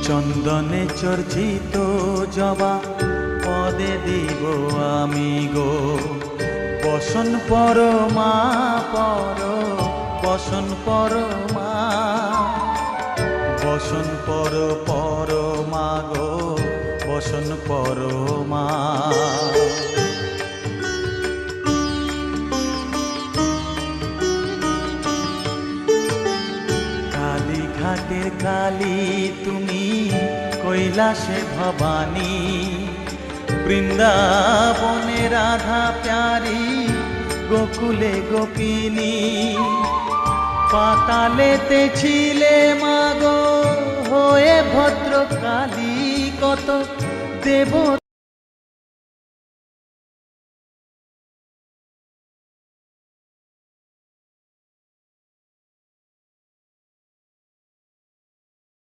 চন্দনে চর্চিত জবা পদে দিব আমি গো, বসন পরমা পর, বসন পরমা, বসন পরমা গো, বসন পরমা। কালীঘাটের কালী তুমি, কৈলাসে ভবানী, বৃন্দাবনে রাধা প্যারি, গোকুলে গোপিনী। পাতালেতে ছিলে মাগো হয়ে ভদ্রকালী, কত দেব